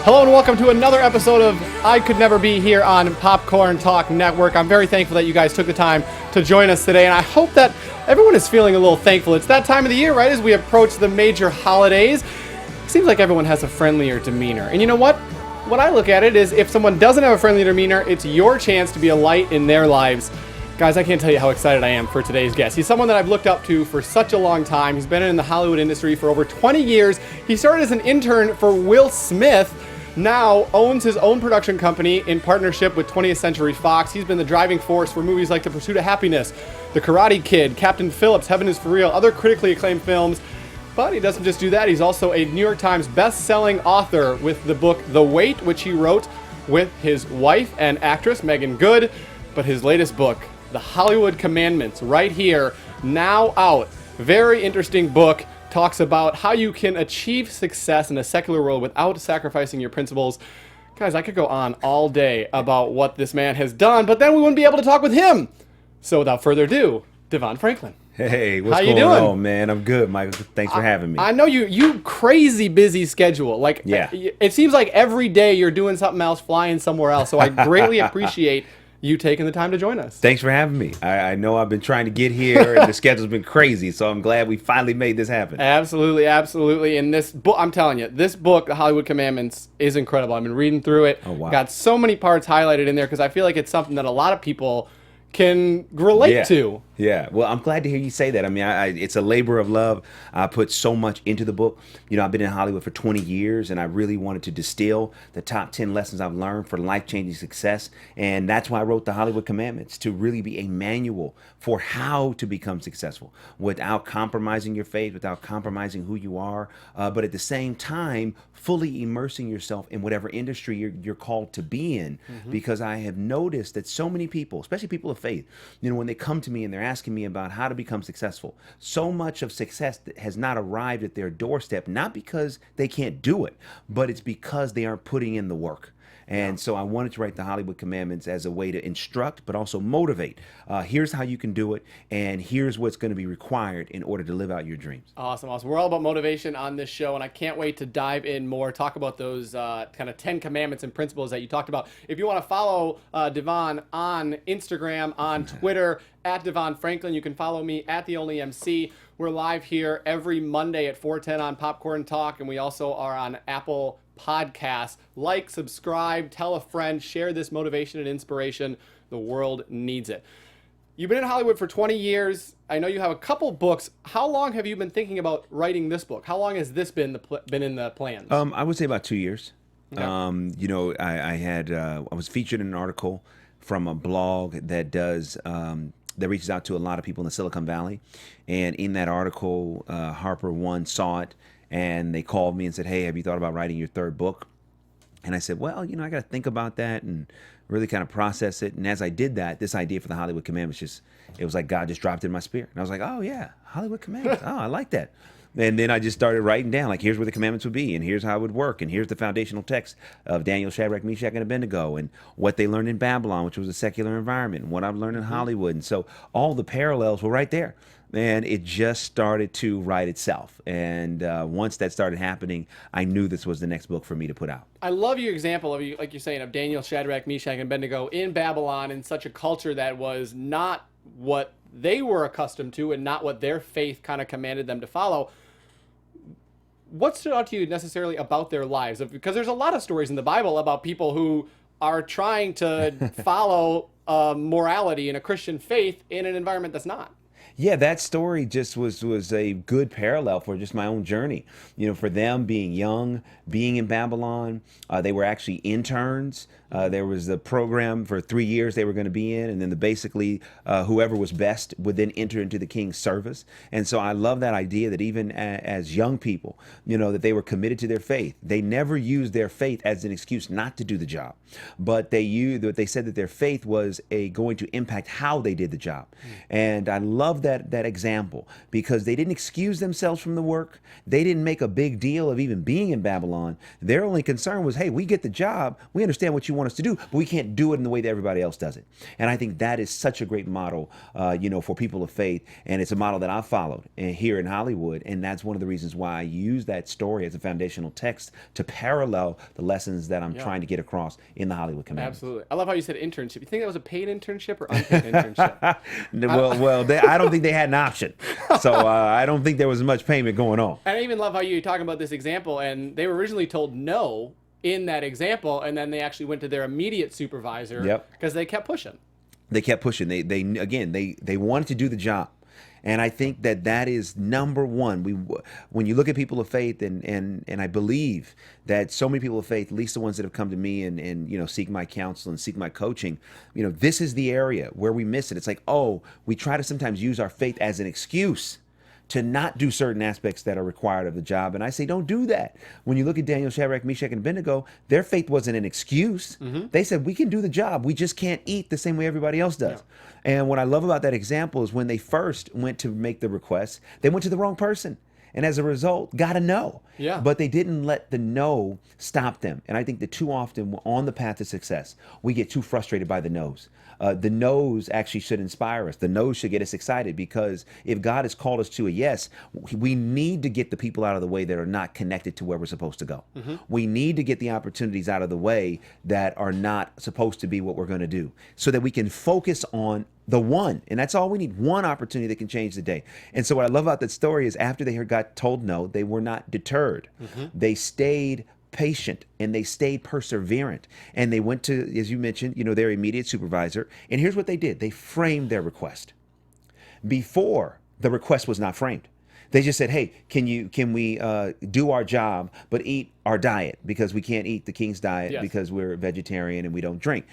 Hello and welcome to another episode of I Could Never Be here on Popcorn Talk Network. I'm very thankful that you guys took the time to join us today, and I hope that everyone is feeling a little thankful. It's that time of the year, right, as we approach the major holidays. It seems like everyone has a friendlier demeanor. And you know what? What I look at it is if someone doesn't have a friendly demeanor, it's your chance to be a light in their lives. Guys, I can't tell you how excited I am for today's guest. He's someone that I've looked up to for such a long time. He's been in the Hollywood industry for over 20 years. He started as an intern for Will Smith, now owns his own production company in partnership with 20th Century Fox. He's been the driving force for movies like The Pursuit of Happiness, The Karate Kid, Captain Phillips, Heaven is for Real, other critically acclaimed films. But he doesn't just do that. He's also a New York Times best-selling author with the book The Wait, which he wrote with his wife and actress, Meagan Good. But his latest book, The Hollywood Commandments, right here, now out. Very interesting book. Talks about how you can achieve success in a secular world without sacrificing your principles. Guys, I could go on all day about what this man has done, but then we wouldn't be able to talk with him. So without further ado, DeVon Franklin. Hey, what's going on, man? I'm good, Michael. Thanks for having me. I know you crazy busy schedule. Like, yeah. It seems like every day you're doing something else, flying somewhere else. So I greatly appreciate you taking the time to join us. Thanks for having me. I know I've been trying to get here, and the schedule's been crazy, so I'm glad we finally made this happen. Absolutely, absolutely. And this book, I'm telling you, this book, The Hollywood Commandments, is incredible. I've been reading through it. Oh, wow. Got so many parts highlighted in there because I feel like it's something that a lot of people can relate to. Yeah, well, I'm glad to hear you say that. I mean, it's a labor of love. I put so much into the book. You know, I've been in Hollywood for 20 years, and I really wanted to distill the top 10 lessons I've learned for life-changing success. And that's why I wrote The Hollywood Commandments, to really be a manual for how to become successful without compromising your faith, without compromising who you are, but at the same time, fully immersing yourself in whatever industry you're called to be in. Because I have noticed that so many people, especially people of faith, you know, when they come to me and they're asking me about how to become successful, so much of success has not arrived at their doorstep, not because they can't do it, but it's because they aren't putting in the work. And so I wanted to write The Hollywood Commandments as a way to instruct, but also motivate. Here's how you can do it, and here's what's going to be required in order to live out your dreams. Awesome, awesome. We're all about motivation on this show, and I can't wait to dive in more, talk about those kind of 10 commandments and principles that you talked about. If you want to follow DeVon on Instagram, on Twitter, at DeVon Franklin, you can follow me at The Only MC. We're live here every Monday at 4:10 on Popcorn Talk, and we also are on Apple Podcasts. Like, subscribe, tell a friend, share this motivation and inspiration. The world needs it. You've been in Hollywood for 20 years. I know you have a couple books. How long have you been thinking about writing this book? How long has this been in the plans? I would say about 2 years. Okay. You know, I was featured in an article from a blog that does that reaches out to a lot of people in the Silicon Valley, and in that article, Harper One saw it, and they called me and said, "Hey, have you thought about writing your third book?" And I said, "Well, you know, I got to think about that and really kind of process it." And as I did that, this idea for The Hollywood Commandments it was like God just dropped it in my spirit. And I was like, "Oh yeah, Hollywood Commandments. Oh, I like that." And then I just started writing down, like, here's where the commandments would be, and here's how it would work, and here's the foundational text of Daniel, Shadrach, Meshach, and Abednego, and what they learned in Babylon, which was a secular environment, and what I've learned in Hollywood. And so all the parallels were right there. And it just started to write itself. And once that started happening, I knew this was the next book for me to put out. I love your example of, like you're saying, of Daniel, Shadrach, Meshach, and Abednego in Babylon, in such a culture that was not what they were accustomed to and not what their faith kind of commanded them to follow. What stood out to you necessarily about their lives? Because there's a lot of stories in the Bible about people who are trying to follow morality and a Christian faith in an environment that's not. Yeah, that story just was a good parallel for just my own journey. You know, for them being young, being in Babylon, they were actually interns. There was a program for 3 years they were going to be in, and then basically whoever was best would then enter into the king's service. And so I love that idea that even as young people, you know, that they were committed to their faith. They never used their faith as an excuse not to do the job, but they said that their faith was going to impact how they did the job. And I love that example, because they didn't excuse themselves from the work. They didn't make a big deal of even being in Babylon. Their only concern was, hey, we get the job. We understand what you you want us to do, but we can't do it in the way that everybody else does it. And I think that is such a great model, for people of faith. And it's a model that I've followed here in Hollywood. And that's one of the reasons why I use that story as a foundational text to parallel the lessons that I'm trying to get across in the Hollywood Commandments. Absolutely. I love how you said internship. You think that was a paid internship or unpaid internship? I don't think they had an option. So I don't think there was much payment going on. And I even love how you're talking about this example, and they were originally told no in that example, and then they actually went to their immediate supervisor because they kept pushing. They kept pushing. They wanted to do the job. And I think that is number one. When you look at people of faith, and I believe that so many people of faith, at least the ones that have come to me and seek my counsel and seek my coaching, this is the area where we miss it. It's like, we try to sometimes use our faith as an excuse to not do certain aspects that are required of the job. And I say, don't do that. When you look at Daniel, Shadrach, Meshach, and Abednego, their faith wasn't an excuse. They said, we can do the job. We just can't eat the same way everybody else does. Yeah. And what I love about that example is when they first went to make the request, they went to the wrong person. And as a result, got a no. Yeah. But they didn't let the no stop them. And I think that too often on the path to success, we get too frustrated by the no's. The no's actually should inspire us. The no's should get us excited, because if God has called us to a yes, we need to get the people out of the way that are not connected to where we're supposed to go. We need to get the opportunities out of the way that are not supposed to be what we're going to do, so that we can focus on the one. And that's all we need, one opportunity that can change the day. And so what I love about that story is after they got told no, they were not deterred. They stayed patient and they stayed perseverant, and they went to, as you mentioned, their immediate supervisor. And here's what they did. They framed their request. Before, the request was not framed. They just said, hey, can we do our job but eat our diet, because we can't eat the king's diet because we're vegetarian and we don't drink.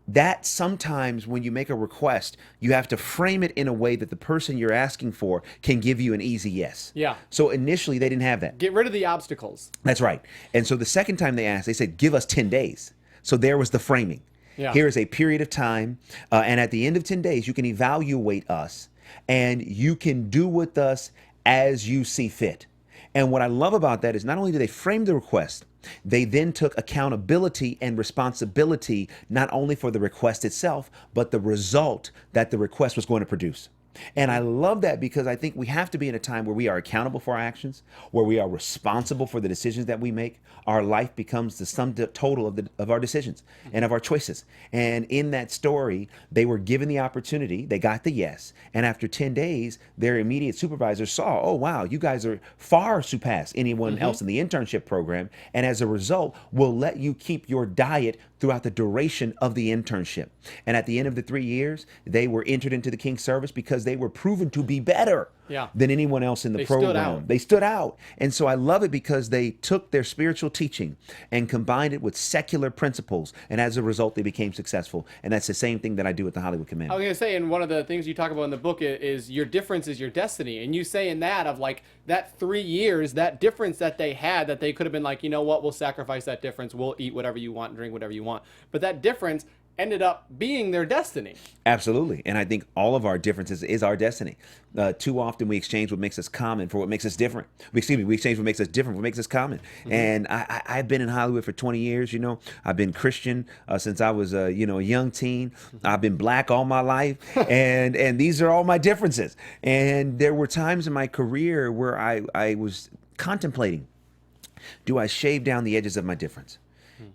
That sometimes when you make a request, you have to frame it in a way that the person you're asking for can give you an easy yes. Yeah. So initially they didn't have that. Get rid of the obstacles. That's right. And so the second time they asked, they said, give us 10 days. So there was the framing. Yeah. Here is a period of time. And at the end of 10 days, you can evaluate us and you can do with us as you see fit. And what I love about that is not only do they frame the request, they then took accountability and responsibility not only for the request itself, but the result that the request was going to produce. And I love that, because I think we have to be in a time where we are accountable for our actions, where we are responsible for the decisions that we make. Our life becomes the sum total of our decisions and of our choices. And in that story, they were given the opportunity, they got the yes. And after 10 days, their immediate supervisor saw, oh, wow, you guys are far surpass anyone else in the internship program. And as a result, we'll let you keep your diet throughout the duration of the internship. And at the end of the 3 years, they were entered into the king's service because they were proven to be better than anyone else in the program. They stood out. And so I love it because they took their spiritual teaching and combined it with secular principles. And as a result, they became successful. And that's the same thing that I do with the Hollywood Commandments. I was going to say, and one of the things you talk about in the book is your difference is your destiny. And you say in that of like that 3 years, that difference that they had, that they could have been like, you know what, we'll sacrifice that difference. We'll eat whatever you want, drink whatever you want. But that difference ended up being their destiny. Absolutely. And I think all of our differences is our destiny. Too often we exchange what makes us common for what makes us different. We exchange what makes us different for what makes us common. And I've been in Hollywood for 20 years, I've been Christian since I was a young teen. I've been black all my life. and these are all my differences. And there were times in my career where I was contemplating, do I shave down the edges of my difference?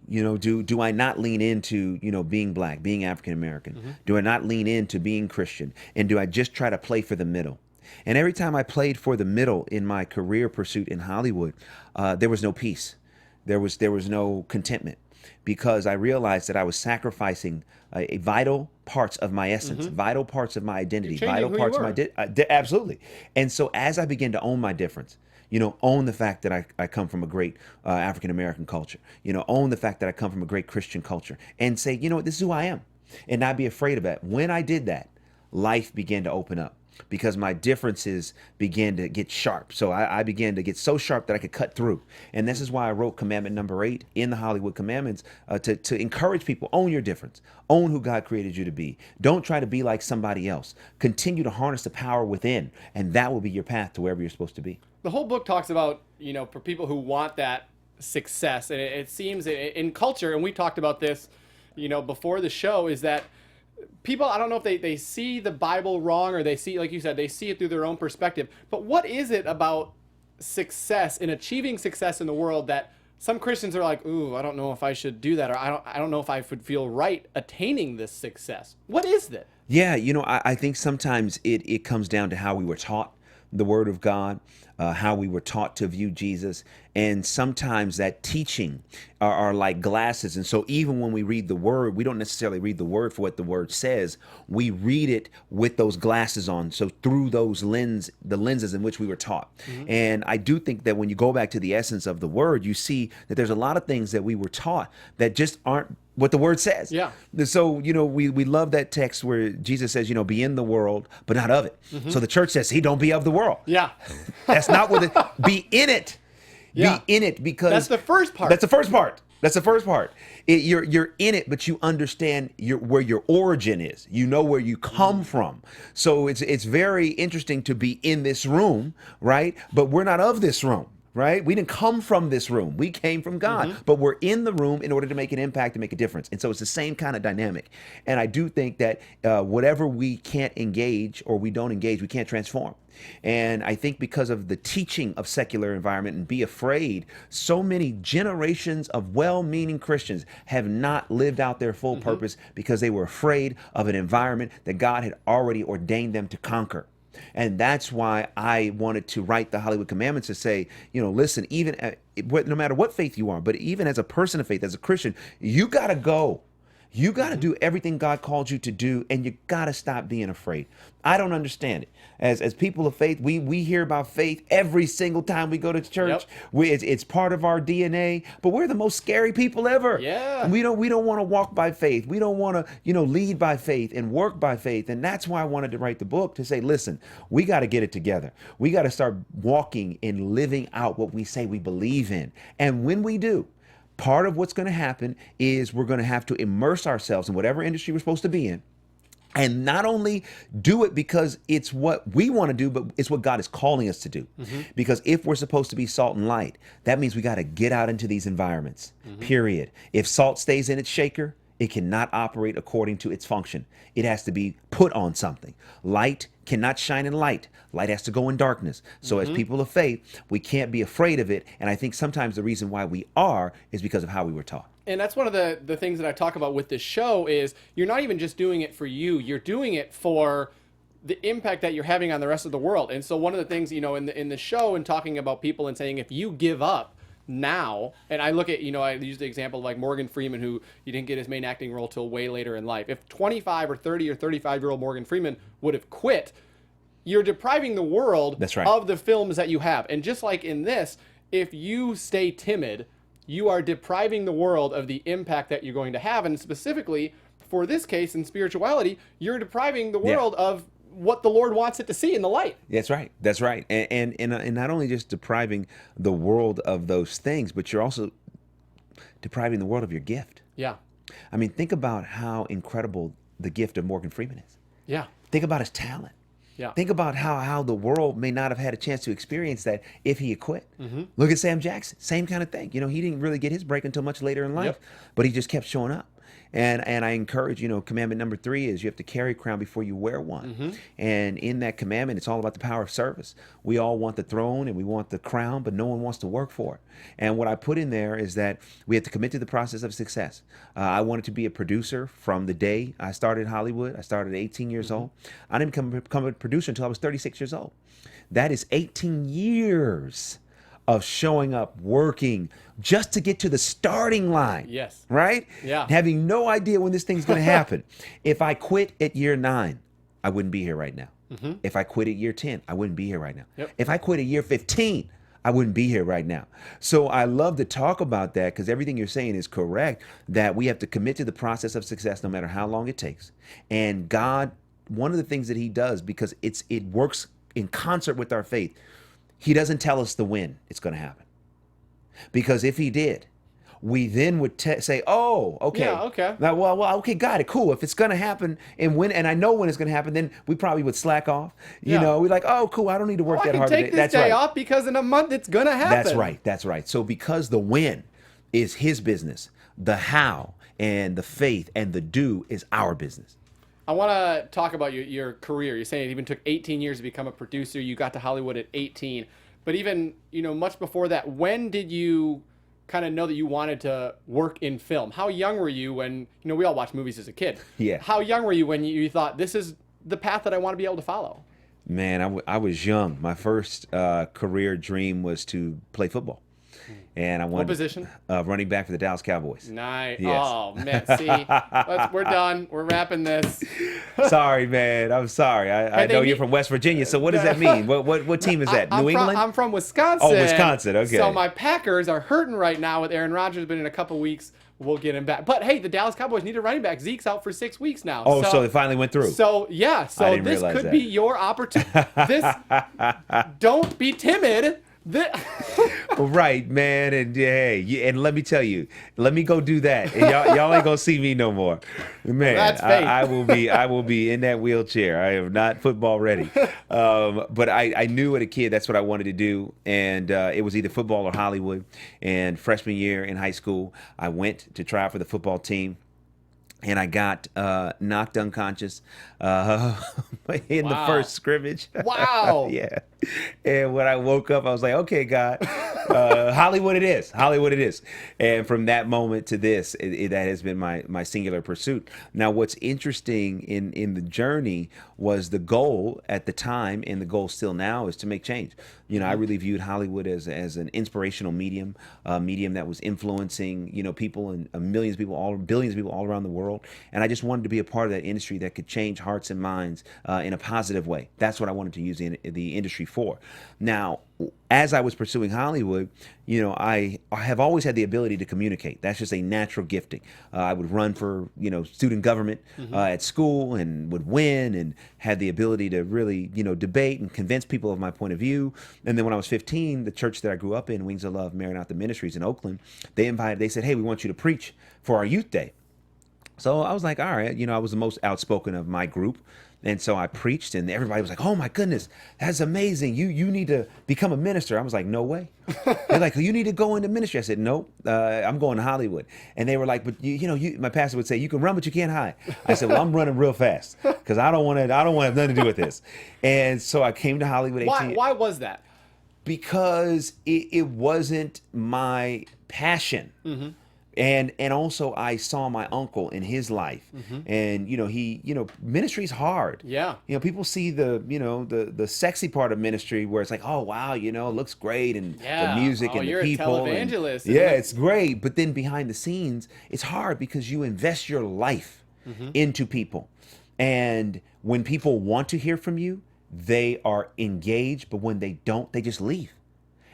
Do I not lean into, being black, being African American? Do I not lean into being Christian? And do I just try to play for the middle? And every time I played for the middle in my career pursuit in Hollywood, there was no peace. There was no contentment, because I realized that I was sacrificing vital parts of my essence, vital parts of my identity, vital parts of my absolutely. And so as I began to own my difference, own the fact that I come from a great African-American culture, own the fact that I come from a great Christian culture, and say, this is who I am, and not be afraid of that. When I did that, life began to open up, because my differences began to get sharp. So I began to get so sharp that I could cut through. And this is why I wrote commandment number 8 in the Hollywood Commandments, to encourage people, own your difference, own who God created you to be. Don't try to be like somebody else. Continue to harness the power within, and that will be your path to wherever you're supposed to be. The whole book talks about, for people who want that success. And it seems in culture, and we talked about this, before the show, is that people, I don't know if they see the Bible wrong, or they see, like you said, they see it through their own perspective. But what is it about success and achieving success in the world that some Christians are like, ooh, I don't know if I should do that, or I don't know if I would feel right attaining this success? What is that? Yeah, I think sometimes it comes down to how we were taught the Word of God, how we were taught to view Jesus. And sometimes that teaching are like glasses. And so even when we read the Word, we don't necessarily read the Word for what the Word says. We read it with those glasses on. So through the lenses in which we were taught. And I do think that when you go back to the essence of the Word, you see that there's a lot of things that we were taught that just aren't what the Word says. Yeah. So, we love that text where Jesus says, be in the world, but not of it. So the church says, don't be of the world. Yeah. That's not what be in it. Yeah. Be in it, because That's the first part. That's the first part. That's the first part. You're in it, but you understand where your origin is. You know where you come from. So it's very interesting to be in this room, right? But we're not of this room. Right? We didn't come from this room. We came from God, but we're in the room in order to make an impact and make a difference. And so it's the same kind of dynamic. And I do think that whatever we can't engage or we don't engage, we can't transform. And I think because of the teaching of secular environment and be afraid, so many generations of well-meaning Christians have not lived out their full purpose because they were afraid of an environment that God had already ordained them to conquer. And that's why I wanted to write the Hollywood Commandments to say, listen, even no matter what faith you are, but even as a person of faith, as a Christian, you got to go. You got to do everything God called you to do, and you got to stop being afraid. I don't understand it. As people of faith, we hear about faith every single time we go to church. Yep. It's part of our DNA, but we're the most scary people ever. Yeah. We don't want to walk by faith. We don't want to, lead by faith and work by faith. And that's why I wanted to write the book, to say, listen, we got to get it together. We got to start walking and living out what we say we believe in. And when we do, part of what's going to happen is we're going to have to immerse ourselves in whatever industry we're supposed to be in. And not only do it because it's what we want to do, but it's what God is calling us to do. Because if we're supposed to be salt and light, that means we got to get out into these environments, period. If salt stays in its shaker, it cannot operate according to its function. It has to be put on something. Light cannot shine in light. Light has to go in darkness. So as people of faith, we can't be afraid of it. And I think sometimes the reason why we are is because of how we were taught. And that's one of the things that I talk about with this show is you're not even just doing it for you. You're doing it for the impact that you're having on the rest of the world. And so one of the things, in the show and talking about people and saying, if you give up now, and I look at, I use the example of like Morgan Freeman, who he didn't get his main acting role till way later in life. If 25 or 30 or 35-year-old Morgan Freeman would have quit, you're depriving the world of the films that you have. And just like in this, if you stay timid, you are depriving the world of the impact that you're going to have. And specifically for this case in spirituality, you're depriving the world of what the Lord wants it to see in the light. That's right. That's right. And not only just depriving the world of those things, but you're also depriving the world of your gift. Yeah. I mean, think about how incredible the gift of Morgan Freeman is. Yeah. Think about his talent. Yeah. Think about how the world may not have had a chance to experience that if he had quit. Look at Sam Jackson. Same kind of thing. He didn't really get his break until much later in life, but he just kept showing up. And I encourage, commandment number 3 is you have to carry a crown before you wear one. And in that commandment, it's all about the power of service. We all want the throne and we want the crown, but no one wants to work for it. And what I put in there is that we have to commit to the process of success. I wanted to be a producer from the day I started Hollywood. I started at 18 years old. I didn't become a producer until I was 36 years old. That is 18 years of showing up, working, just to get to the starting line. Yes. Right? Yeah. Having no idea when this thing's going to happen. If I quit at year 9, I wouldn't be here right now. If I quit at year 10, I wouldn't be here right now. If I quit at year 15, I wouldn't be here right now. So I love to talk about that because everything you're saying is correct, that we have to commit to the process of success no matter how long it takes. And God, one of the things that he does, because it works in concert with our faith, he doesn't tell us the when it's going to happen. Because if he did, we then would say, oh, okay. Yeah, okay. Now, okay, got it, cool. If it's going to happen and I know when it's going to happen, then we probably would slack off. Yeah. We're like, oh, cool, I don't need to work I that can hard take today. this day off because in a month it's going to happen. That's right. So because the when is his business, the how and the faith and the do is our business. I want to talk about your career. You're saying it even took 18 years to become a producer. You got to Hollywood at 18. But even, much before that, when did you kind of know that you wanted to work in film? How young were you when, we all watch movies as a kid. Yeah. How young were you when you thought, this is the path that I want to be able to follow? Man, I was young. My first career dream was to play football. And I wanted what position? Running back for the Dallas Cowboys. Nice. Yes. Oh, man. See, we're done. We're wrapping this. Sorry, man. I'm sorry. I know you're from West Virginia. So what does that mean? What team is that? New England? I'm from Wisconsin. Oh, Wisconsin. Okay. So my Packers are hurting right now with Aaron Rodgers, but in a couple weeks, we'll get him back. But hey, the Dallas Cowboys need a running back. Zeke's out for 6 weeks now. Oh, so it finally went through. So, yeah. So this could be your opportunity. Don't be timid. Right, man, and and let me tell you, let me go do that, and y'all ain't gonna see me no more, man. That's fake. I will be in that wheelchair. I am not football ready, but I knew as a kid that's what I wanted to do, and it was either football or Hollywood. And freshman year in high school, I went to try out for the football team. And I got knocked unconscious in the first scrimmage. Wow. Yeah. And when I woke up, I was like, okay, God, Hollywood it is. Hollywood it is. And from that moment to this, that has been my singular pursuit. Now, what's interesting in the journey was the goal at the time, and the goal still now, is to make change. I really viewed Hollywood as an inspirational medium, a medium that was influencing, people and billions of people all around the world. And I just wanted to be a part of that industry that could change hearts and minds in a positive way. That's what I wanted to use the industry for. Now, as I was pursuing Hollywood, I have always had the ability to communicate. That's just a natural gifting. I would run for, student government at school and would win, and had the ability to really, debate and convince people of my point of view. And then when I was 15, the church that I grew up in, Wings of Love Maranatha Ministries in Oakland, they said, hey, we want you to preach for our youth day. So I was like, all right, I was the most outspoken of my group. And so I preached, and everybody was like, oh my goodness, that's amazing. You need to become a minister. I was like, no way. They're like, you need to go into ministry. I said, nope, I'm going to Hollywood. And they were like, but my pastor would say, you can run, but you can't hide. I said, well, I'm running real fast because I don't want to have nothing to do with this. And so I came to Hollywood. Why was that? Because it wasn't my passion. Mm-hmm. And also I saw my uncle in his life, and he ministry's hard. Yeah. People see the sexy part of ministry where it's like, oh wow, it looks great, and the music and the people. You're a televangelist. Yeah, it's great, but then behind the scenes, it's hard because you invest your life into people, and when people want to hear from you, they are engaged, but when they don't, they just leave.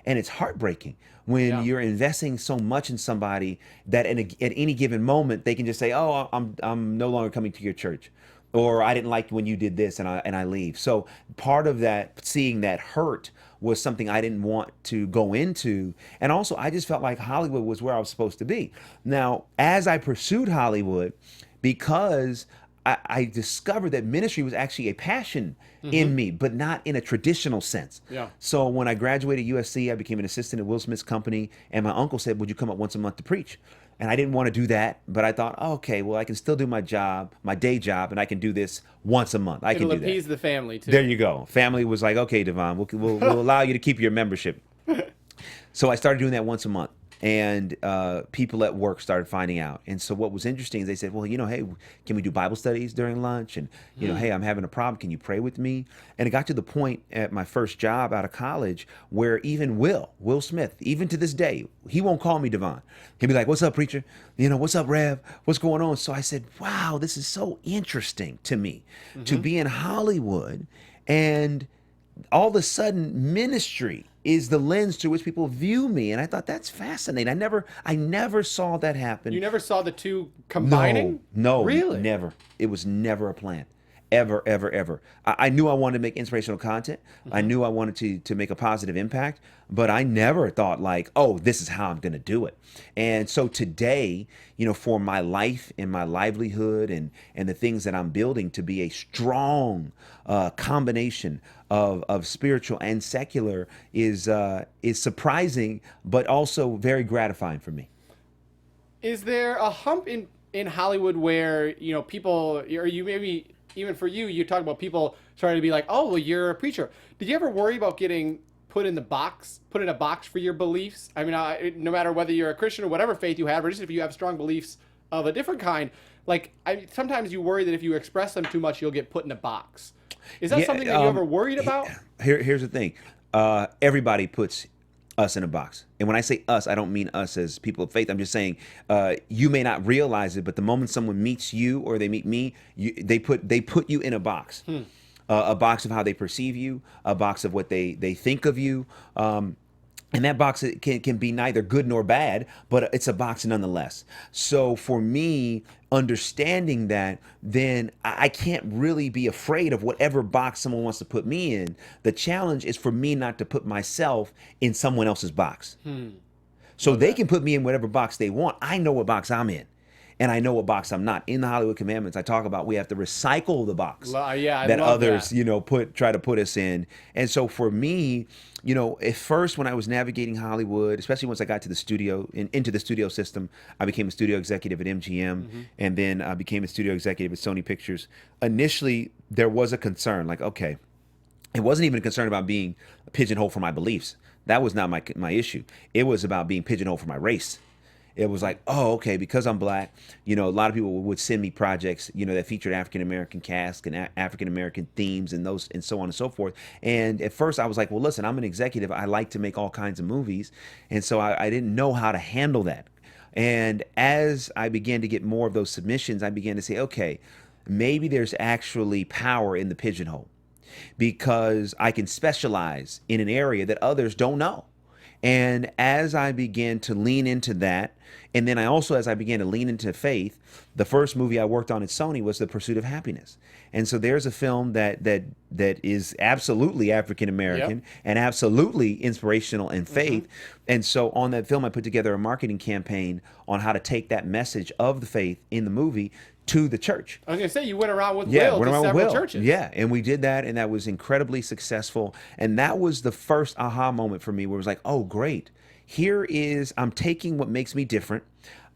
And it's heartbreaking when you're investing so much in somebody that at any given moment they can just say, "Oh, I'm no longer coming to your church," or "I didn't like when you did this," and I leave. So part of that, seeing that hurt, was something I didn't want to go into, and also I just felt like Hollywood was where I was supposed to be. Now, as I pursued Hollywood, because I discovered that ministry was actually a passion in me, but not in a traditional sense. Yeah. So when I graduated USC, I became an assistant at Will Smith's company, and my uncle said, would you come up once a month to preach? And I didn't want to do that, but I thought, oh, okay, well, I can still do my job, my day job, and I can do this once a month. I can do that. It'll appease the family, too. There you go. Family was like, okay, DeVon, we'll allow you to keep your membership. So I started doing that once a month. And people at work started finding out. And so what was interesting is they said, well, hey, can we do Bible studies during lunch? And, hey, I'm having a problem. Can you pray with me? And it got to the point at my first job out of college where even Will Smith, even to this day, he won't call me DeVon. He'll be like, what's up, preacher? What's up, Rev? What's going on? So I said, wow, this is so interesting to me to be in Hollywood, and all of a sudden ministry is the lens through which people view me. And I thought, that's fascinating. I never saw that happen. You never saw the two combining? No, really? Never. It was never a plan. ever, ever, ever. I knew I wanted to make inspirational content. I knew I wanted to make a positive impact, but I never thought like, oh, this is how I'm going to do it. And so today, for my life and my livelihood and the things that I'm building to be a strong combination of spiritual and secular is surprising, but also very gratifying for me. Is there a hump in Hollywood where, people, or you maybe, even for you, you talk about people starting to be like, oh, well, you're a preacher. Did you ever worry about getting put in a box for your beliefs? I mean, no matter whether you're a Christian or whatever faith you have, or just if you have strong beliefs of a different kind, sometimes you worry that if you express them too much, you'll get put in a box. Is that something that you ever worried about? Here's the thing. Everybody puts us in a box. And when I say us, I don't mean us as people of faith. I'm just saying you may not realize it, but the moment someone meets you or they meet me, they put you in a box. A box of how they perceive you, a box of what they think of you. And that box can be neither good nor bad, but it's a box nonetheless. So for me, understanding that, then I can't really be afraid of whatever box someone wants to put me in. The challenge is for me not to put myself in someone else's box. So they can put me in whatever box they want. I know what box I'm in. And I know what box I'm not. In the Hollywood Commandments, I talk about we have to recycle the box that others, try to put us in. And so for me, at first when I was navigating Hollywood, especially once I got to the studio, into the studio system, I became a studio executive at MGM, and then I became a studio executive at Sony Pictures. Initially, there was a concern, like, okay, it wasn't even a concern about being pigeonholed for my beliefs. That was not my issue. It was about being pigeonholed for my race. It was like, oh, okay, because I'm black, a lot of people would send me projects, that featured African-American cast and African-American themes and those and so on and so forth. And at first I was like, well, listen, I'm an executive. I like to make all kinds of movies. And so I didn't know how to handle that. And as I began to get more of those submissions, I began to say, okay, maybe there's actually power in the pigeonhole because I can specialize in an area that others don't know. And as I began to lean into that, and then as I began to lean into faith, the first movie I worked on at Sony was The Pursuit of Happiness. And so there's a film that is absolutely African American and absolutely inspirational in faith. And so on that film, I put together a marketing campaign on how to take that message of the faith in the movie to the church. I was going to say, you went around with Will to several churches. Yeah, and we did that, and that was incredibly successful. And that was the first aha moment for me where it was like, oh, great. I'm taking what makes me different.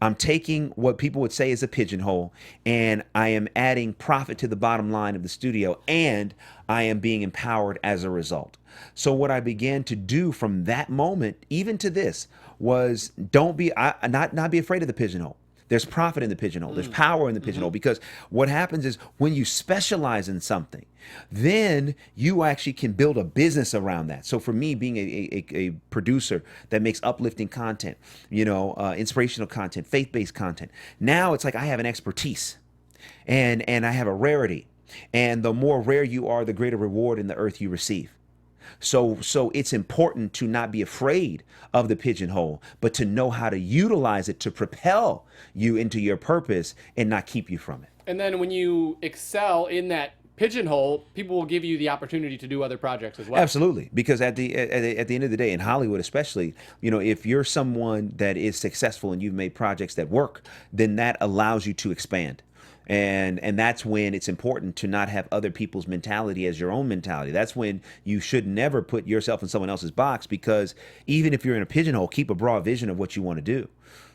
I'm taking what people would say is a pigeonhole, and I am adding profit to the bottom line of the studio, and I am being empowered as a result. So what I began to do from that moment, even to this, was not be afraid of the pigeonhole. There's profit in the pigeonhole. There's power in the pigeonhole, because what happens is when you specialize in something, then you actually can build a business around that. So for me, being a producer that makes uplifting content, inspirational content, faith-based content, now it's like I have an expertise and I have a rarity. And the more rare you are, the greater reward in the earth you receive. So it's important to not be afraid of the pigeonhole, but to know how to utilize it to propel you into your purpose and not keep you from it. And then when you excel in that pigeonhole, people will give you the opportunity to do other projects as well. Absolutely, because at the end of the day, in Hollywood especially, if you're someone that is successful and you've made projects that work, then that allows you to expand. And that's when it's important to not have other people's mentality as your own mentality. That's when you should never put yourself in someone else's box, because even if you're in a pigeonhole, keep a broad vision of what you want to do.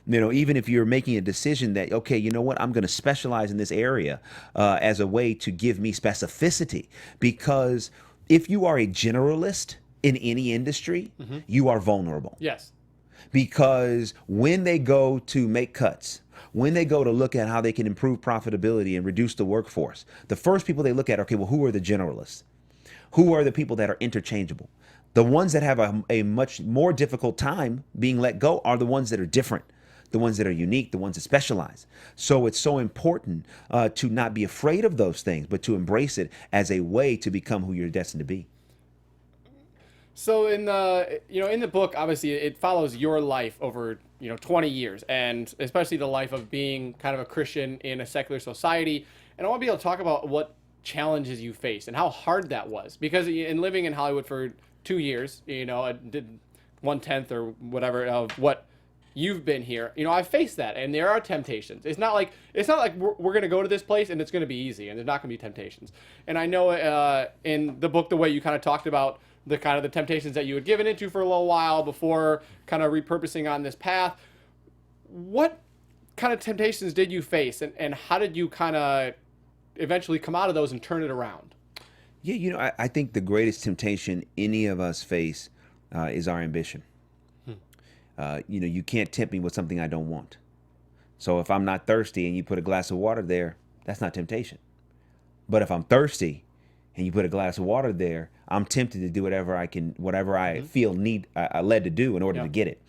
Even if you're making a decision that, okay, you know what, I'm going to specialize in this area as a way to give me specificity. Because if you are a generalist in any industry, you are vulnerable. Yes. Because when they go to make cuts, when they go to look at how they can improve profitability and reduce the workforce, the first people they look at, okay, well, who are the generalists? Who are the people that are interchangeable? The ones that have a much more difficult time being let go are the ones that are different, the ones that are unique, the ones that specialize. So it's so important to not be afraid of those things, but to embrace it as a way to become who you're destined to be. So in the book, obviously it follows your life over 20 years, and especially the life of being kind of a Christian in a secular society. And I want to be able to talk about what challenges you faced and how hard that was. Because in living in Hollywood for 2 years, I did 1/10 or whatever of what you've been here. I faced that, and there are temptations. It's not like we're gonna go to this place and it's gonna be easy, and there's not gonna be temptations. And I know in the book, the way you kind of talked about the kind of the temptations that you had given into for a little while before kind of repurposing on this path. What kind of temptations did you face, and how did you kind of eventually come out of those and turn it around? Yeah, I think the greatest temptation any of us face is our ambition. You can't tempt me with something I don't want. So if I'm not thirsty and you put a glass of water there, that's not temptation. But if I'm thirsty and you put a glass of water there, I'm tempted to do whatever I feel led to do in order to get it.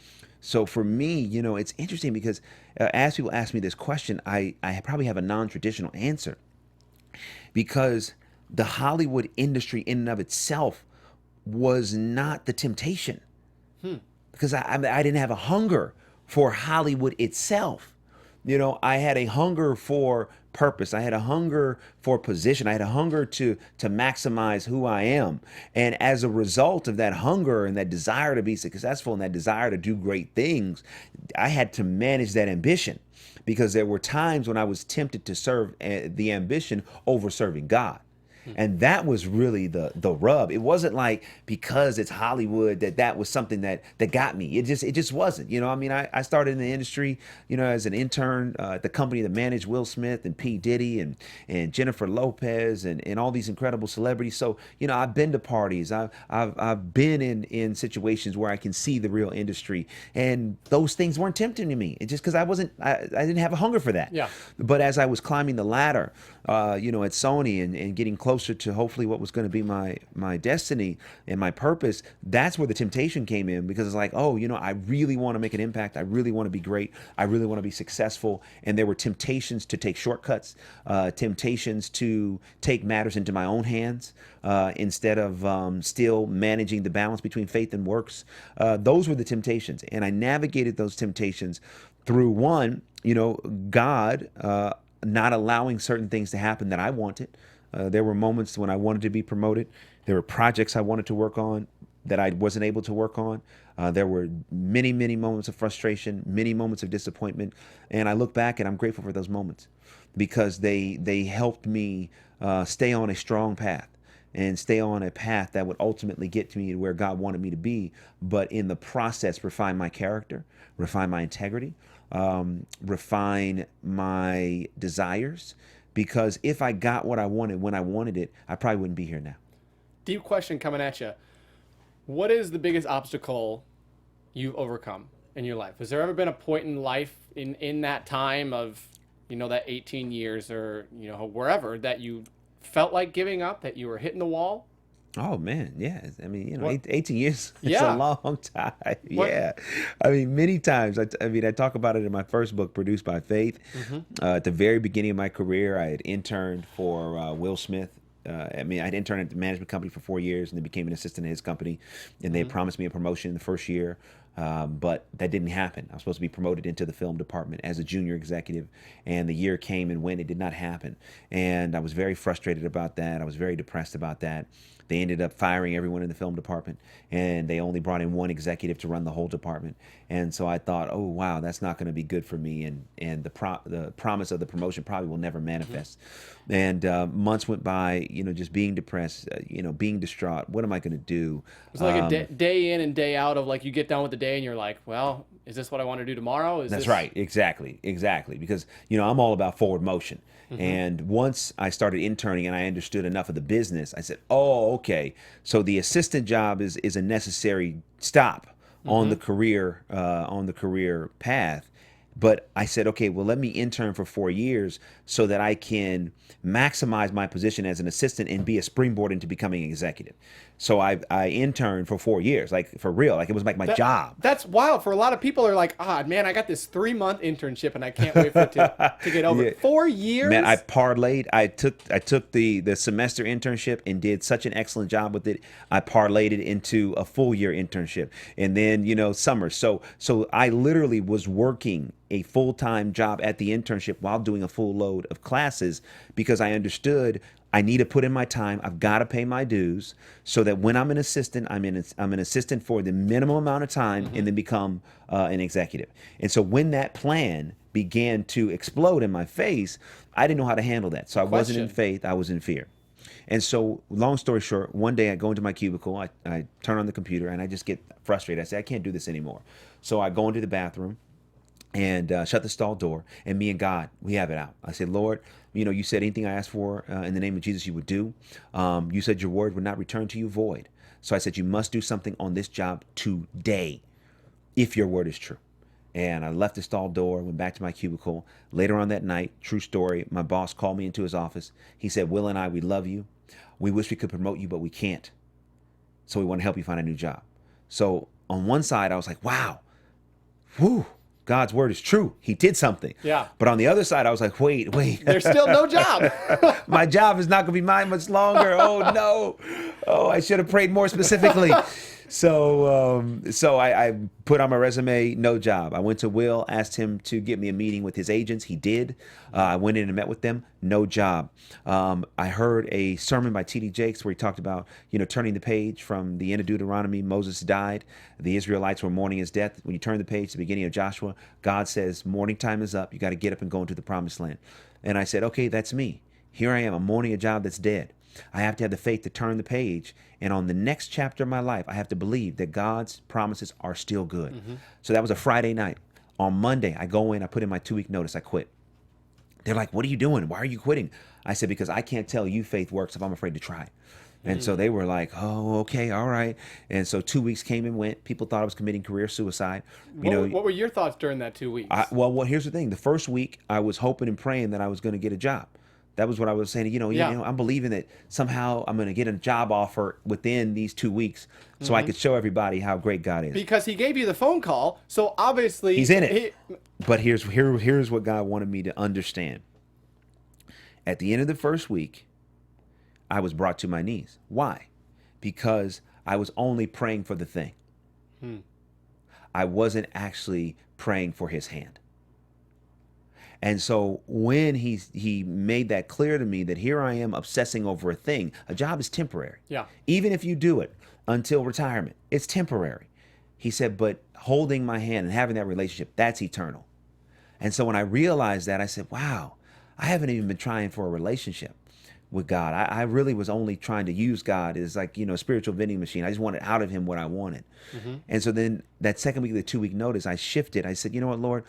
So for me, it's interesting because as people ask me this question, I probably have a non-traditional answer, because the Hollywood industry in and of itself was not the temptation. Because I didn't have a hunger for Hollywood itself. I had a hunger for purpose. I had a hunger for position. I had a hunger to maximize who I am. And as a result of that hunger and that desire to be successful and that desire to do great things, I had to manage that ambition, because there were times when I was tempted to serve the ambition over serving God. And that was really the rub. It wasn't like because it's Hollywood that was something that got me. It just wasn't. I started in the industry, as an intern at the company that managed Will Smith and P. Diddy and Jennifer Lopez and all these incredible celebrities. So, I've been to parties. I've been in situations where I can see the real industry, and those things weren't tempting to me. It's just because I didn't have a hunger for that. Yeah. But as I was climbing the ladder, at Sony and getting closer to hopefully what was going to be my destiny and my purpose, that's where the temptation came in, because it's like, I really want to make an impact. I really want to be great. I really want to be successful. And there were temptations to take shortcuts, temptations to take matters into my own hands instead of still managing the balance between faith and works. Those were the temptations. And I navigated those temptations through one, God not allowing certain things to happen that I wanted. There were moments when I wanted to be promoted. There were projects I wanted to work on that I wasn't able to work on. There were many, many moments of frustration, many moments of disappointment. And I look back and I'm grateful for those moments, because they helped me stay on a strong path and stay on a path that would ultimately get me to where God wanted me to be. But in the process, refine my character, refine my integrity, refine my desires. Because if I got what I wanted when I wanted it, I probably wouldn't be here now. Deep question coming at you. What is the biggest obstacle you've overcome in your life? Has there ever been a point in life in that time of, that 18 years or, wherever, that you felt like giving up, that you were hitting the wall? Oh, man, yeah. 18 years is Yeah. a long time. Yeah. Many times. I talk about it in my first book, Produced by Faith. At the very beginning of my career, I had interned for Will Smith. I'd interned at the management company for 4 years and then became an assistant at his company. And they promised me a promotion in the first year. But that didn't happen. I was supposed to be promoted into the film department as a junior executive, and the year came and went. It did not happen. And I was very frustrated about that. I was very depressed about that. They ended up firing everyone in the film department, and they only brought in one executive to run the whole department. And so I thought, oh, wow, that's not going to be good for me. And the promise of the promotion probably will never manifest. And months went by, just being depressed, being distraught. What am I going to do? It's like a day in and day out of, like, you get done with the day and you're like, well, is this what I want to do tomorrow? That's right. Exactly. Because, I'm all about forward motion. And once I started interning and I understood enough of the business, I said, oh, okay. So the assistant job is a necessary stop on the career path. But I said, okay, well, let me intern for 4 years so that I can maximize my position as an assistant and be a springboard into becoming an executive. So I interned for 4 years, like for real, like it was like my job. That's wild. For a lot of people are like, man, I got this 3-month internship and I can't wait for it to get over. 4 years? Man, I parlayed. I took the semester internship and did such an excellent job with it. I parlayed it into a full year internship and then, summer. So I literally was working a full-time job at the internship while doing a full load of classes, because I understood I need to put in my time. I've got to pay my dues, so that when I'm an assistant, I'm an assistant for the minimum amount of time, and then become an executive. And so when that plan began to explode in my face, I didn't know how to handle that. So I wasn't in faith, I was in fear. And so, long story short, one day I go into my cubicle, I turn on the computer, and I just get frustrated. I say, I can't do this anymore. So I go into the bathroom and shut the stall door, and me and God, we have it out. I said, Lord, you said anything I asked for in the name of Jesus you would do. You said your word would not return to you void. So I said, you must do something on this job today if your word is true. And I left the stall door, went back to my cubicle. Later on that night, true story, my boss called me into his office. He said, Will and I, we love you. We wish we could promote you, but we can't. So we want to help you find a new job. So on one side, I was like, wow, whew, God's word is true. He did something. Yeah. But on the other side, I was like, wait. There's still no job. My job is not going to be mine much longer. Oh, no. Oh, I should have prayed more specifically. So I put on my resume, no job. I went to Will, asked him to get me a meeting with his agents. He did. I went in and met with them, no job. I heard a sermon by T.D. Jakes where he talked about, turning the page from the end of Deuteronomy. Moses died. The Israelites were mourning his death. When you turn the page to the beginning of Joshua, God says, morning time is up. You got to get up and go into the promised land. And I said, okay, that's me. Here I am. I'm mourning a job that's dead. I have to have the faith to turn the page. And on the next chapter of my life, I have to believe that God's promises are still good. So that was a Friday night. On Monday, I go in, I put in my 2-week notice, I quit. They're like, what are you doing? Why are you quitting? I said, because I can't tell you faith works if I'm afraid to try. And so they were like, oh, okay, all right. And so 2 weeks came and went. People thought I was committing career suicide. What were your thoughts during that 2 weeks? Here's the thing. The first week, I was hoping and praying that I was going to get a job. That was what I was saying. I'm believing that somehow I'm going to get a job offer within these 2 weeks, so I could show everybody how great God is. Because he gave you the phone call, so obviously he's in it. But here's what God wanted me to understand. At the end of the first week, I was brought to my knees. Why? Because I was only praying for the thing. I wasn't actually praying for his hand. And so when he made that clear to me that here I am obsessing over a thing, a job is temporary. Yeah. Even if you do it until retirement, it's temporary. He said, but holding my hand and having that relationship, that's eternal. And so when I realized that, I said, wow, I haven't even been trying for a relationship with God. I really was only trying to use God as like, a spiritual vending machine. I just wanted out of him what I wanted. And so then that second week of the 2-week notice, I shifted. I said, you know what, Lord?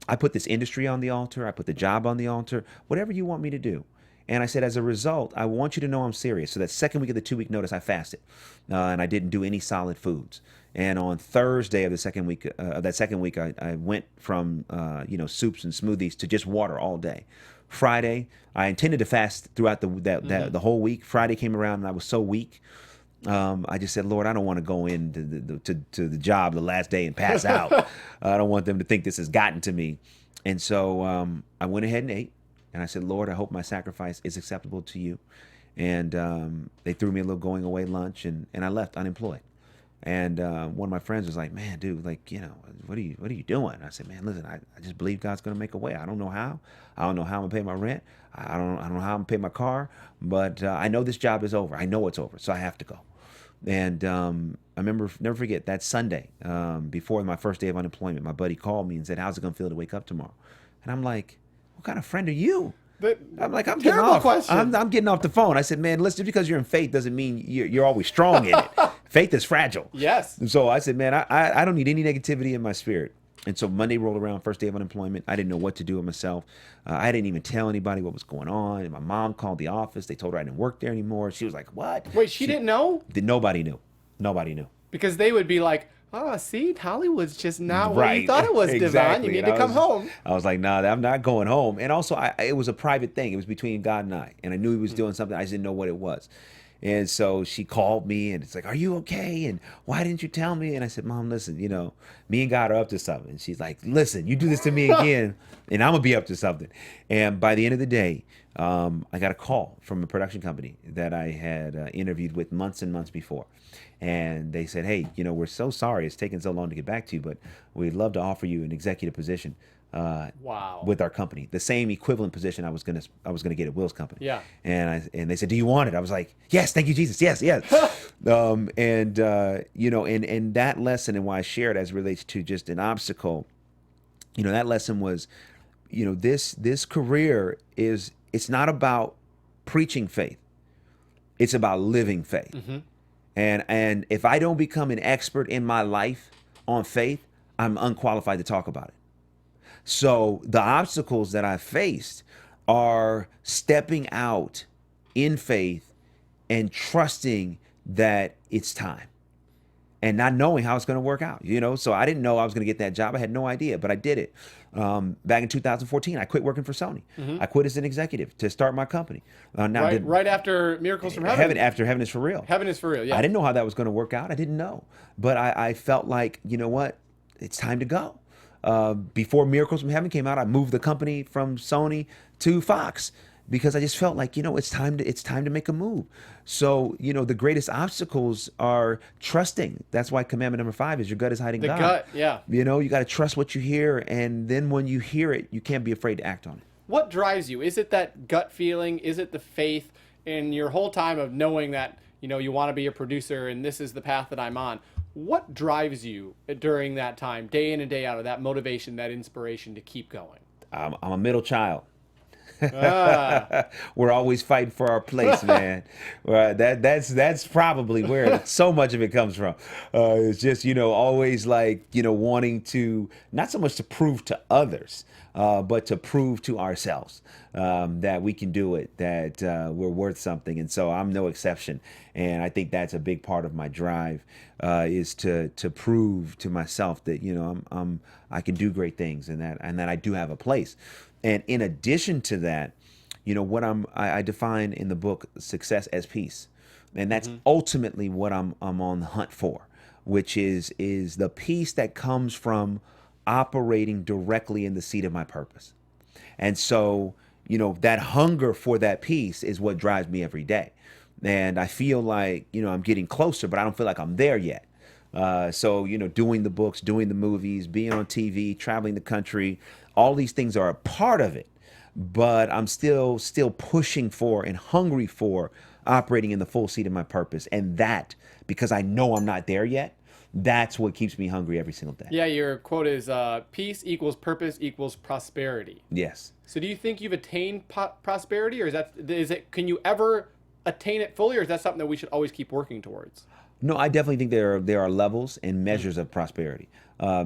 I put this industry on the altar. I put the job on the altar, whatever you want me to do. And I said, as a result, I want you to know I'm serious. So that second week of the 2-week notice, I fasted, and I didn't do any solid foods. And on Thursday of the second week, I went from, soups and smoothies to just water all day. Friday, I intended to fast throughout the whole week. Friday came around and I was so weak. I just said, Lord, I don't want to go into to the job the last day and pass out. I don't want them to think this has gotten to me. And so I went ahead and ate. And I said, Lord, I hope my sacrifice is acceptable to you. And they threw me a little going away lunch, and I left unemployed. And one of my friends was like, man, dude, what are you doing? I said, man, listen, I just believe God's going to make a way. I don't know how. I don't know how I'm going to pay my rent. I don't know how I'm going to pay my car. But I know this job is over. I know it's over. So I have to go. And I remember, never forget, that Sunday, before my first day of unemployment, my buddy called me and said, how's it going to feel to wake up tomorrow? And I'm like, what kind of friend are you? I'm getting off. Question. I'm getting off the phone. I said, man, listen, just because you're in faith doesn't mean you're always strong in it. Faith is fragile. Yes. And so I said, man, I don't need any negativity in my spirit. And so Monday rolled around, first day of unemployment. I didn't know what to do with myself. I didn't even tell anybody what was going on. And my mom called the office. They told her I didn't work there anymore. She was like, what? Wait, she didn't know? Nobody knew. Nobody knew. Because they would be like, see, Hollywood's just not what you thought it was, exactly. DeVon. You need to come home. I was like, nah, I'm not going home. And also, it was a private thing. It was between God and I. And I knew he was doing something. I just didn't know what it was. And so she called me and it's like, are you okay? And why didn't you tell me? And I said, Mom, listen, me and God are up to something. And she's like, listen, you do this to me again and I'm going to be up to something. And by the end of the day, I got a call from a production company that I had interviewed with months and months before. And they said, hey, we're so sorry it's taken so long to get back to you, but we'd love to offer you an executive position. Wow. with our company, the same equivalent position I was gonna get at Will's company. Yeah. And they said, "Do you want it?" I was like, "Yes, thank you, Jesus. Yes, yes." And that lesson and why I share it as it relates to just an obstacle, that lesson was, this career it's not about preaching faith. It's about living faith. Mm-hmm. And if I don't become an expert in my life on faith, I'm unqualified to talk about it. So the obstacles that I faced are stepping out in faith and trusting that it's time and not knowing how it's going to work out. So I didn't know I was going to get that job. I had no idea, but I did it. Back in 2014, I quit working for Sony. Mm-hmm. I quit as an executive to start my company. Right after Miracles from Heaven. After Heaven is for Real. Heaven is for Real, yeah. I didn't know how that was going to work out. I didn't know. But I felt like, you know what? It's time to go. Before Miracles from Heaven came out, I moved the company from Sony to Fox because I just felt like, it's time to make a move. So, the greatest obstacles are trusting. That's why commandment number 5 is your gut is hiding God. The gut, yeah. You got to trust what you hear. And then when you hear it, you can't be afraid to act on it. What drives you? Is it that gut feeling? Is it the faith in your whole time of knowing that, you want to be a producer and this is the path that I'm on? What drives you during that time, day in and day out, of that motivation, that inspiration to keep going? I'm a middle child. Ah. We're always fighting for our place, man. That's probably where so much of it comes from. It's just, always like, wanting to, not so much to prove to others, but to prove to ourselves that we can do it, that we're worth something. And so I'm no exception. And I think that's a big part of my drive, is to prove to myself that, I can do great things and that I do have a place. And in addition to that, what I define in the book success as peace. And that's ultimately what I'm on the hunt for, which is the peace that comes from operating directly in the seat of my purpose. And so, that hunger for that peace is what drives me every day. And I feel like, I'm getting closer, but I don't feel like I'm there yet. So, doing the books, doing the movies, being on TV, traveling the country, all these things are a part of it. But I'm still pushing for and hungry for operating in the full seat of my purpose. And that, because I know I'm not there yet, that's what keeps me hungry every single day. Yeah, your quote is peace equals purpose equals prosperity. Yes. So do you think you've attained prosperity, or can you ever attain it fully, or is that something that we should always keep working towards? No, I definitely think there are levels and measures of prosperity.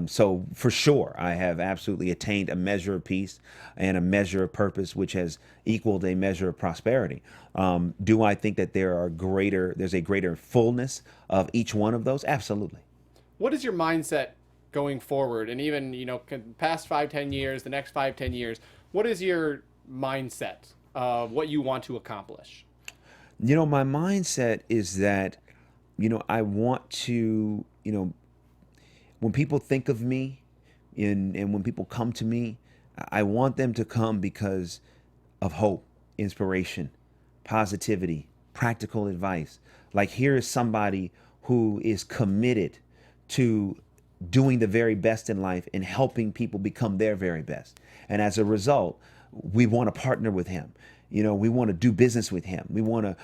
So for sure, I have absolutely attained a measure of peace and a measure of purpose, which has equaled a measure of prosperity. Do I think that there's a greater fullness of each one of those? Absolutely. What is your mindset going forward? And even, past 5-10 years, the next 5-10 years, what is your mindset of what you want to accomplish? My mindset is that, I want to, when people think of me and when people come to me, I want them to come because of hope, inspiration, positivity, practical advice. Like, here is somebody who is committed to doing the very best in life and helping people become their very best. And as a result, we want to partner with him. We want to do business with him. We want to,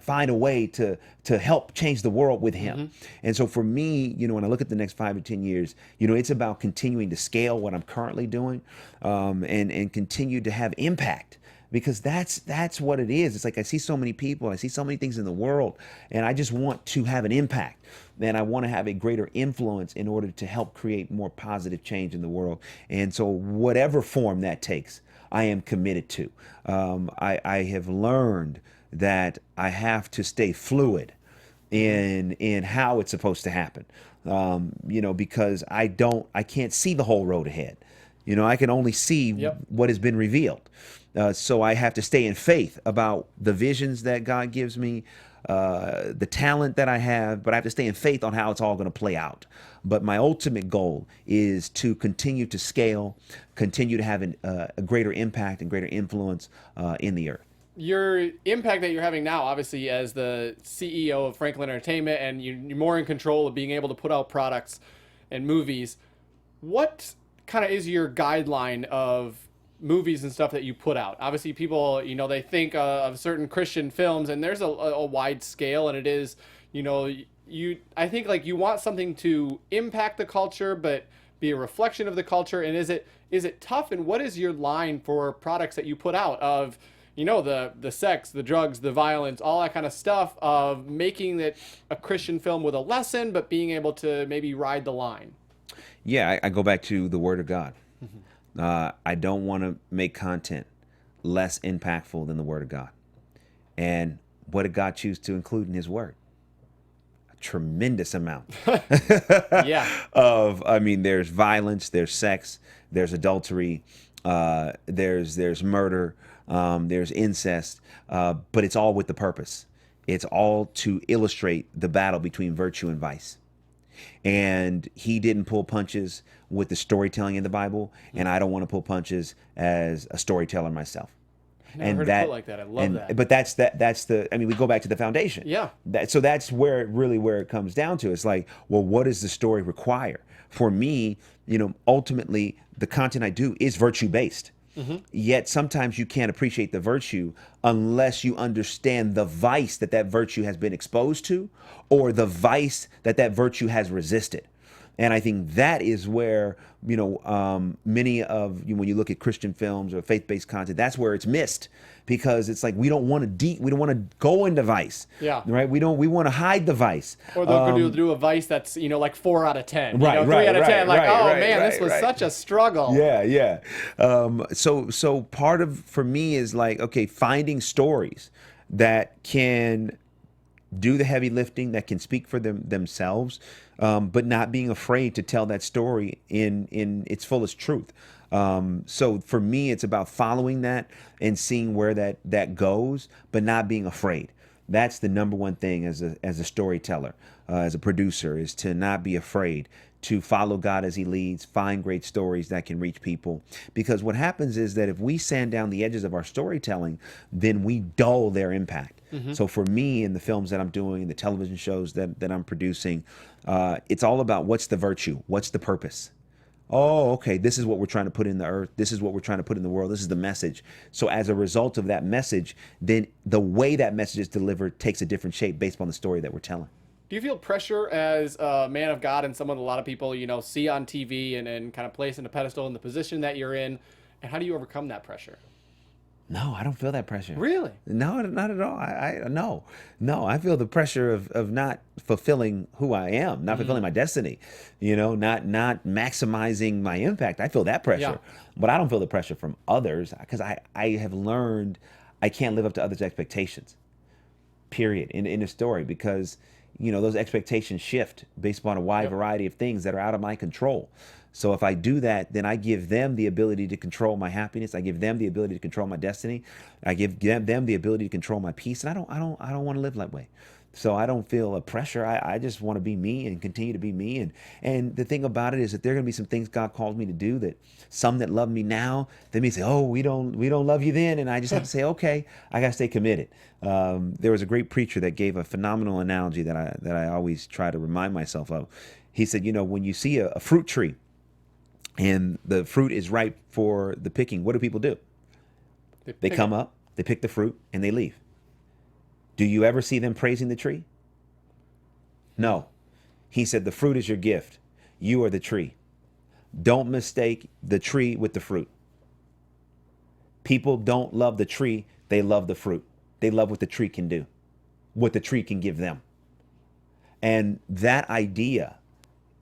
find a way to help change the world with him. Mm-hmm. And so for me, when I look at the next 5 to 10 years, it's about continuing to scale what I'm currently doing, and continue to have impact. Because that's what it is. It's like I see so many people, I see so many things in the world, and I just want to have an impact. And I want to have a greater influence in order to help create more positive change in the world. And so whatever form that takes, I am committed to. I have learned that I have to stay fluid in how it's supposed to happen. Because I can't see the whole road ahead. I can only see what has been revealed. So I have to stay in faith about the visions that God gives me, the talent that I have, but I have to stay in faith on how it's all going to play out. But my ultimate goal is to continue to scale, continue to have a greater impact and greater influence in the earth. Your impact that you're having now, obviously, as the CEO of Franklin Entertainment, and you're more in control of being able to put out products and movies. What kind of is your guideline of movies and stuff that you put out? Obviously, people, they think of certain Christian films, and there's a wide scale, and it is, I think like you want something to impact the culture, but be a reflection of the culture. And is it tough? And what is your line for products that you put out of, the sex, the drugs, the violence, all that kind of stuff, of making it a Christian film with a lesson, but being able to maybe ride the line? Yeah, I go back to the Word of God. I don't want to make content less impactful than the Word of God. And what did God choose to include in His Word? A tremendous amount. Yeah. There's violence, there's sex, there's adultery, there's murder, there's incest, but it's all with the purpose. It's all to illustrate the battle between virtue and vice. And He didn't pull punches with the storytelling in the Bible, and I don't want to pull punches as a storyteller myself. I never heard it put like that. I love that. But that's the. I mean, we go back to the foundation. Yeah. So that's where it comes down to. It's like, well, what does the story require? For me, ultimately, the content I do is virtue based. Yet sometimes you can't appreciate the virtue unless you understand the vice that virtue has been exposed to, or the vice that virtue has resisted. And I think that is where, many of, when you look at Christian films or faith-based content, that's where it's missed, because it's like we don't want to go into vice. Yeah. Right. We want to hide the vice. Or they'll do a vice that's, like 4 out of 10. Right. 3 out of 10. Like, This was such a struggle. Yeah. So part for me is like, okay, finding stories that can do the heavy lifting, that can speak for themselves, but not being afraid to tell that story in its fullest truth. So for me, it's about following that and seeing where that goes, but not being afraid. That's the number one thing as a storyteller, as a producer, is to not be afraid to follow God as He leads, find great stories that can reach people. Because what happens is that if we sand down the edges of our storytelling, then we dull their impact. So for me, in the films that I'm doing, the television shows that I'm producing, it's all about what's the virtue, what's the purpose. Oh, okay, this is what we're trying to put in the earth. This is what we're trying to put in the world. This is the message. So as a result of that message, then the way that message is delivered takes a different shape based on the story that we're telling. Do you feel pressure as a man of God and someone a lot of people, see on TV and kind of place in a pedestal in the position that you're in? And how do you overcome that pressure? No, I don't feel that pressure. Really? No, not at all. No. I feel the pressure of not fulfilling who I am, not fulfilling my destiny, not maximizing my impact. I feel that pressure, but I don't feel the pressure from others, because I have learned I can't live up to others' expectations, period, in a story, because those expectations shift based upon a wide variety of things that are out of my control. So if I do that, then I give them the ability to control my happiness. I give them the ability to control my destiny. I give them the ability to control my peace. And I don't want to live that way. So I don't feel a pressure. I just want to be me and continue to be me. And the thing about it is that there are going to be some things God calls me to do that some that love me now, they may say, oh, we don't love you then. And I just have to say, okay, I got to stay committed. There was a great preacher that gave a phenomenal analogy that I always try to remind myself of. He said, when you see a fruit tree and the fruit is ripe for the picking, what do people do? They come up, they pick the fruit, and they leave. Do you ever see them praising the tree? No. He said, the fruit is your gift. You are the tree. Don't mistake the tree with the fruit. People don't love the tree, they love the fruit. They love what the tree can do, what the tree can give them. And that idea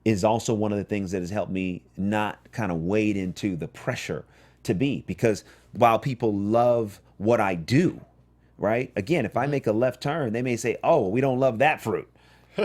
is also one of the things that has helped me not kind of wade into the pressure to be, because while people love what I do, right? Again, if I make a left turn, they may say, oh, we don't love that fruit.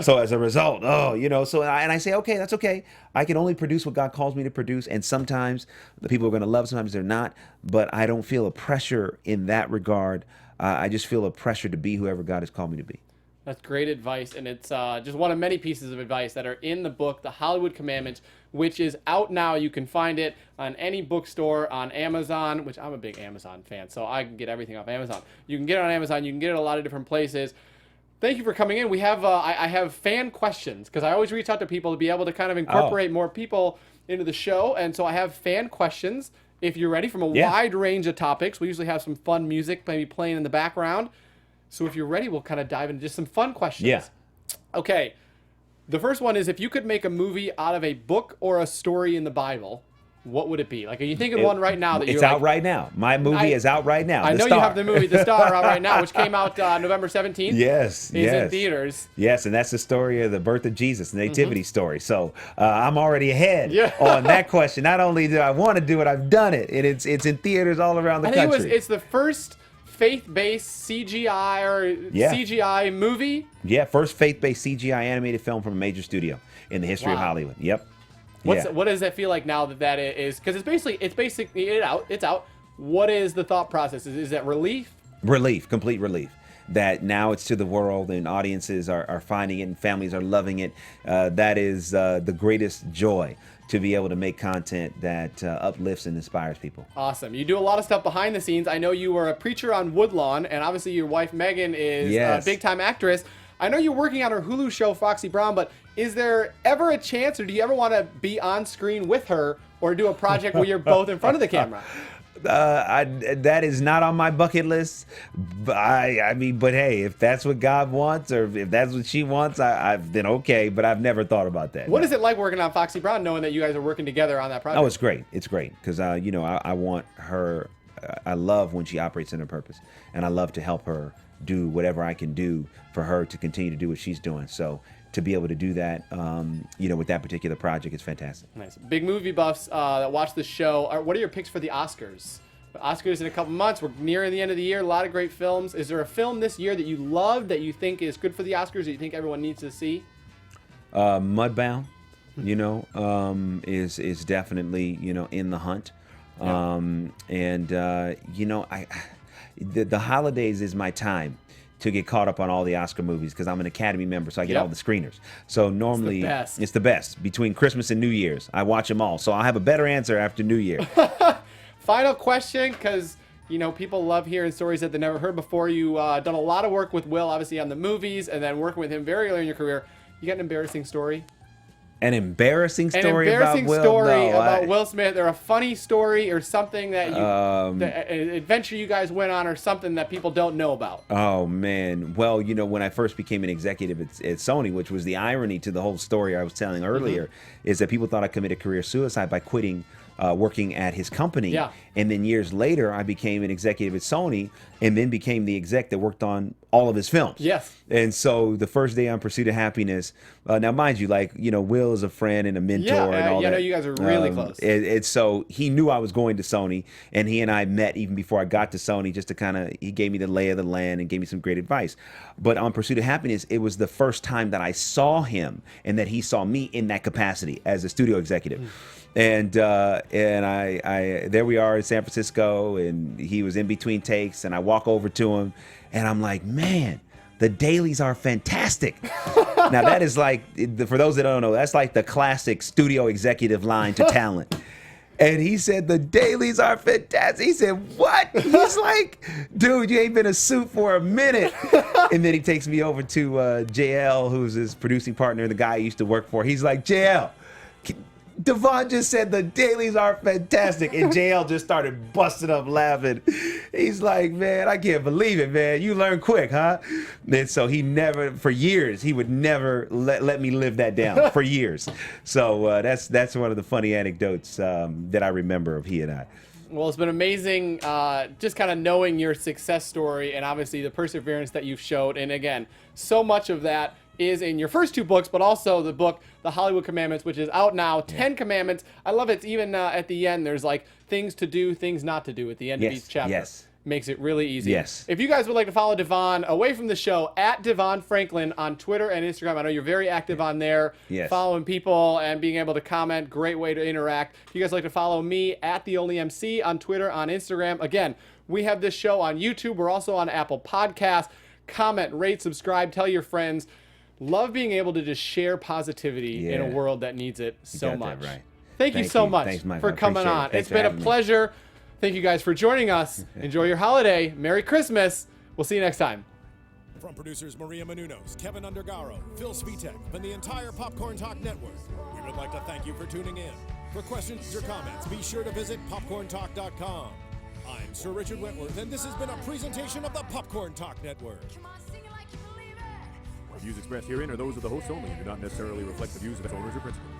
So as a result, and I say, okay, that's okay. I can only produce what God calls me to produce. And sometimes the people are going to love, sometimes they're not, but I don't feel a pressure in that regard. I just feel a pressure to be whoever God has called me to be. That's great advice, and it's just one of many pieces of advice that are in the book, The Hollywood Commandments, which is out now. You can find it on any bookstore, on Amazon, which I'm a big Amazon fan, so I can get everything off Amazon. You can get it on Amazon. You can get it a lot of different places. Thank you for coming in. We have I have fan questions, because I always reach out to people to be able to kind of incorporate more people into the show, and so I have fan questions. If you're ready, from a wide range of topics. We usually have some fun music maybe playing in the background. So if you're ready, we'll kind of dive into just some fun questions. Yeah. Okay. The first one is, if you could make a movie out of a book or a story in the Bible, what would it be? Like, are you thinking one right now that you're It's out right now. My movie is out right now. I know Star. you have the movie The Star out right now, which came out November 17th. Yes, Is in theaters. Yes, and that's the story of the birth of Jesus, the nativity story. So I'm already ahead Yeah. on that question. Not only do I want to do it, I've done it, and it's in theaters all around the country. I think it's the first faith-based CGI or CGI movie. Yeah, first faith-based CGI animated film from a major studio in the history of Hollywood. Yep. What does that feel like now that is? Because it's basically it's out. What is the thought process? Is that relief? Relief, complete relief. That now it's to the world and audiences are finding it and families are loving it. That is the greatest joy, to be able to make content that uplifts and inspires people. Awesome. You do a lot of stuff behind the scenes. I know you were a preacher on Woodlawn, and obviously your wife Meagan is a big-time actress. I know you're working on her Hulu show, Foxy Brown, but is there ever a chance, or do you ever want to be on screen with her or do a project where you're both in front of the camera? That is not on my bucket list. But but hey, if that's what God wants, or if that's what she wants, then okay. But I've never thought about that. What is it like working on Foxy Brown, knowing that you guys are working together on that project? Oh, it's great. It's great because I want her. I love when she operates in her purpose, and I love to help her do whatever I can do for her to continue to do what she's doing. So to be able to do that, with that particular project is fantastic. Nice. Big movie buffs that watch the show. What are your picks for the Oscars? The Oscars in a couple months. We're nearing the end of the year. A lot of great films. Is there a film this year that you loved that you think is good for the Oscars that you think everyone needs to see? Mudbound, is definitely, in the hunt. The holidays is my time to get caught up on all the Oscar movies because I'm an Academy member, so I get all the screeners. So normally it's the best between Christmas and New Year's. I watch them all, so I'll have a better answer after New Year. Final question, because people love hearing stories that they never heard before. You done a lot of work with Will, obviously on the movies, and then working with him very early in your career. You got an embarrassing story? An embarrassing story about Will? No, Will Smith, or a funny story, or something that an adventure you guys went on, or something that people don't know about. Oh man, well, when I first became an executive at Sony, which was the irony to the whole story I was telling earlier, is that people thought I committed career suicide by quitting working at his company. Yeah. And then years later, I became an executive at Sony, and then became the exec that worked on all of his films. Yes. And so the first day on Pursuit of Happiness, now mind you, Will is a friend and a mentor and all that. I know you guys are really close. And so he knew I was going to Sony, and he and I met even before I got to Sony, just to he gave me the lay of the land and gave me some great advice. But on Pursuit of Happiness, it was the first time that I saw him and that he saw me in that capacity as a studio executive. And I there we are in San Francisco, and he was in between takes, and I walk over to him, and I'm like, man, the dailies are fantastic. Now that is for those that don't know, that's like the classic studio executive line to talent. And he said, the dailies are fantastic. He said, what? He's like, dude, you ain't been a suit for a minute. And then he takes me over to JL, who's his producing partner, the guy I used to work for. He's like, JL, DeVon just said the dailies are fantastic. And JL just started busting up laughing. He's like, man, I can't believe it, man. You learn quick, huh? And so for years, he would never let me live that down for years. So that's one of the funny anecdotes that I remember of he and I. Well, it's been amazing just kind of knowing your success story, and obviously the perseverance that you've showed. And again, so much of that is in your first two books, but also the book, The Hollywood Commandments, which is out now. 10 commandments. I love it. Even at the end, there's things to do, things not to do at the end of each chapter. Yes. Makes it really easy. Yes. If you guys would like to follow DeVon away from the show, at DeVon Franklin on Twitter and Instagram. I know you're very active on there, following people and being able to comment. Great way to interact. If you guys like to follow me, at The Only MC on Twitter, on Instagram. Again, we have this show on YouTube. We're also on Apple Podcasts. Comment, rate, subscribe, tell your friends. Love being able to just share positivity in a world that needs it so much. Right. Thank you so much for coming on. It's been a pleasure. Thank you guys for joining us. Enjoy your holiday. Merry Christmas. We'll see you next time. From producers Maria Menounos, Kevin Undergaro, Phil Svitek, and the entire Popcorn Talk Network, we would like to thank you for tuning in. For questions or comments, be sure to visit popcorntalk.com. I'm Sir Richard Wentworth, and this has been a presentation of the Popcorn Talk Network. The views expressed herein are those of the hosts only and do not necessarily reflect the views of its owners or principals.